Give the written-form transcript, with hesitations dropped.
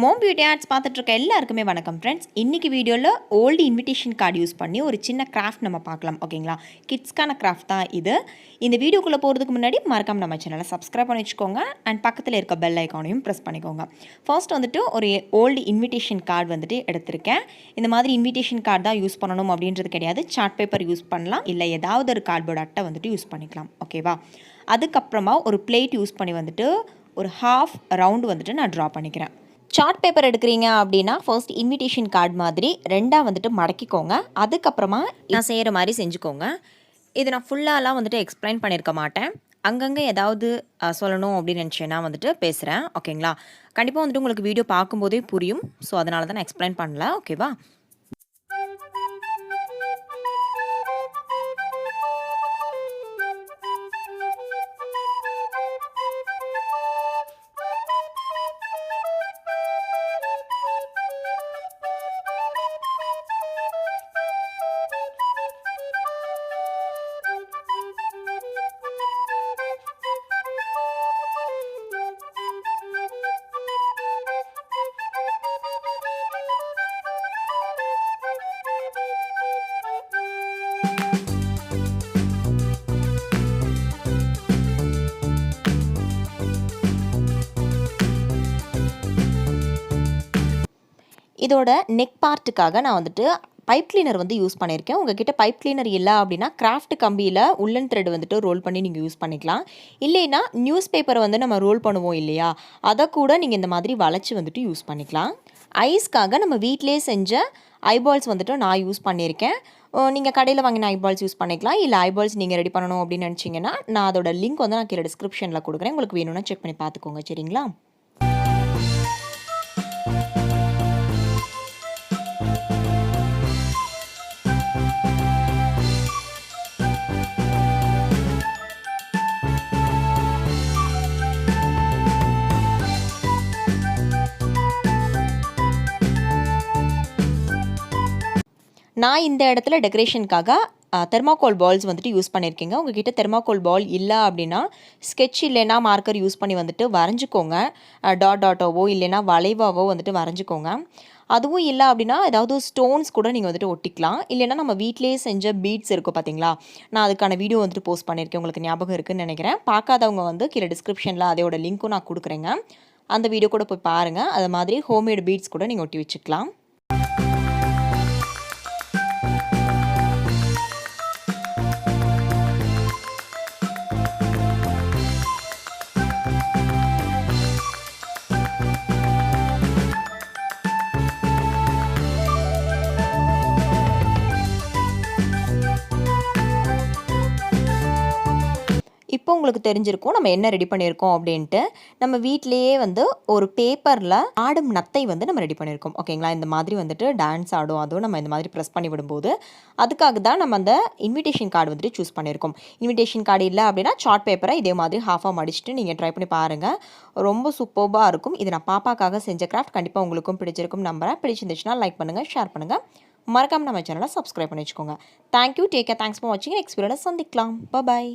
Mom beauty arts பார்த்துட்டு இருக்க எல்லாருக்குமே வணக்கம் ஃப்ரெண்ட்ஸ். இன்றைக்கி வீடியோவில் ஓல்டு இன்விடேஷன் கார்டு யூஸ் பண்ணி ஒரு சின்ன கிராஃப்ட் நம்ம பார்க்கலாம். ஓகேங்களா, கிட்ஸ்க்கான கிராஃப்ட் தான் இது. இந்த வீடியோக்குள்ளே போகிறதுக்கு முன்னாடி மறக்காம நம்ம சேனலை சப்ஸ்கிரைப் பண்ணி வச்சுக்கோங்க அண்ட் பக்கத்தில் இருக்க பெல் ஐக்கானையும் ப்ரெஸ் பண்ணிக்கோங்க. ஃபர்ஸ்ட் வந்துட்டு ஒரு ஓல்டு இன்விடேஷன் கார்டு வந்துட்டு எடுத்திருக்கேன். இந்த மாதிரி இன்விடேஷன் கார்டு தான் யூஸ் பண்ணணும் அப்படின்றது கிடையாது. சார்ட் பேப்பர் யூஸ் பண்ணலாம், இல்லை ஏதாவது ஒரு கார்ட்போர்ட் அட்டை வந்துட்டு யூஸ் பண்ணிக்கலாம். ஓகேவா, அதுக்கப்புறமா ஒரு பிளேட் யூஸ் பண்ணி வந்துட்டு ஒரு ஹாஃப் ரவுண்டு வந்துட்டு நான் ட்ரா பண்ணிக்கிறேன். சார்ட் பேப்பர் எடுக்கிறீங்க அப்படின்னா ஃபர்ஸ்ட் இன்விடேஷன் கார்டு மாதிரி ரெண்டாக வந்துட்டு மடக்கிக்கோங்க. அதுக்கப்புறமா நான் செய்கிற மாதிரி செஞ்சுக்கோங்க. இது நான் ஃபுல்லாலாம் வந்துட்டு எக்ஸ்பிளைன் பண்ணியிருக்க மாட்டேன். அங்கங்கே ஏதாவது சொல்லணும் அப்படின்னு நினச்சேன்னா வந்துட்டு பேசுகிறேன். ஓகேங்களா, கண்டிப்பாக வந்துட்டு உங்களுக்கு வீடியோ பார்க்கும்போதே புரியும். ஸோ அதனால தான் நான் எக்ஸ்பிளைன் பண்ணல. ஓகேவா, இதோட நெக் பார்ட்டுக்காக நான் வந்துட்டு பைப் கிளீனர் வந்து யூஸ் பண்ணியிருக்கேன். உங்ககிட்ட பைப் கிளீனர் இல்லை அப்படின்னா கிராஃப்ட் கம்பியில் உள்ளன் த்ரெட் வந்துட்டு ரோல் பண்ணி நீங்கள் யூஸ் பண்ணிக்கலாம். இல்லைன்னா நியூஸ் பேப்பரை வந்து நம்ம ரோல் பண்ணுவோம் இல்லையா, அதை கூட நீங்கள் இந்த மாதிரி வளைச்சி வந்துட்டு யூஸ் பண்ணிக்கலாம். ஐஸ்க்காக நம்ம வீட்டிலே செஞ்ச ஐபால்ஸ் வந்துட்டு நான் யூஸ் பண்ணியிருக்கேன். நீங்கள் கடையில் வாங்கின ஐபால்ஸ் யூஸ் பண்ணிக்கலாம். இல்லை ஐபால்ஸ் நீங்கள் ரெடி பண்ணணும் அப்படின்னு நினச்சிங்கன்னா நான் அதோட லிங்க் வந்து நான் கீழே டிஸ்கிரிப்ஷனில் கொடுக்குறேன். உங்களுக்கு வேணும்னா செக் பண்ணி பார்த்துக்கோங்க. சரிங்களா, நான் இந்த இடத்துல டெக்கரேஷனுக்காக தெர்மாக்கோல் பால்ஸ் வந்துட்டு யூஸ் பண்ணியிருக்கேங்க. உங்ககிட்ட தெர்மாக்கோல் பால் இல்லை அப்படின்னா ஸ்கெட்ச் இல்லைன்னா மார்க்கர் யூஸ் பண்ணி வந்துட்டு வரைஞ்சிக்கோங்க. டாட்டாவோ இல்லைன்னா வளைவாவோ வந்துட்டு வரைஞ்சிக்கோங்க. அதுவும் இல்லை அப்படின்னா ஏதாவது ஸ்டோன்ஸ் கூட நீங்கள் வந்துட்டு ஒட்டிக்கலாம். இல்லைன்னா நம்ம வீட்டிலேயே செஞ்ச பீட்ஸ் இருக்கும் பார்த்தீங்களா, நான் அதுக்கான வீடியோ வந்துட்டு போஸ்ட் பண்ணியிருக்கேன். உங்களுக்கு ஞாபகம் இருக்குதுன்னு நினைக்கிறேன். பார்க்காதவங்க வந்து கீழே டிஸ்கிரிப்ஷனில் அதோட லிங்க்கும் நான் கொடுக்குறேங்க. அந்த வீடியோ கூட போய் பாருங்கள். அது மாதிரி ஹோம்மேட் பீட்ஸ் கூட நீங்கள் ஒட்டி வச்சுக்கலாம். இப்போ உங்களுக்கு தெரிஞ்சிருக்கும் நம்ம என்ன ரெடி பண்ணியிருக்கோம் அப்படின்ட்டு. நம்ம வீட்டிலேயே வந்து ஒரு பேப்பரில் ஆடும் நத்தை வந்து நம்ம ரெடி பண்ணியிருக்கோம். ஓகேங்களா, இந்த மாதிரி வந்துட்டு டான்ஸ் ஆடும். அதுவும் நம்ம இந்த மாதிரி ப்ரெஸ் பண்ணி விடும்போது அதுக்காக தான் நம்ம அந்த இன்விடேஷன் கார்டு வந்துட்டு சூஸ் பண்ணியிருக்கோம். இன்விடேஷன் கார்டு இல்லை அப்படின்னா சார்ட் பேப்பரை இதே மாதிரி ஹாஃபாக மடிச்சுட்டு நீங்கள் ட்ரை பண்ணி பாருங்கள். ரொம்ப சூப்பர்பாக இருக்கும். இது நான் பாப்பாக்காக செஞ்ச கிராஃப்ட். கண்டிப்பாக உங்களுக்கும் பிடிச்சிருக்கும் நம்புறேன். பிடிச்சிருந்துச்சுன்னா லைக் பண்ணுங்கள், ஷேர் பண்ணுங்கள். மறக்காமல் நம்ம சேனலை சப்ஸ்கிரைப் பண்ணி வச்சுக்கோங்க. Thank you, take care, thanks for வாட்சிங். நெக்ஸ்ட் வீடியோவில் சந்திக்கலாம். பாய்.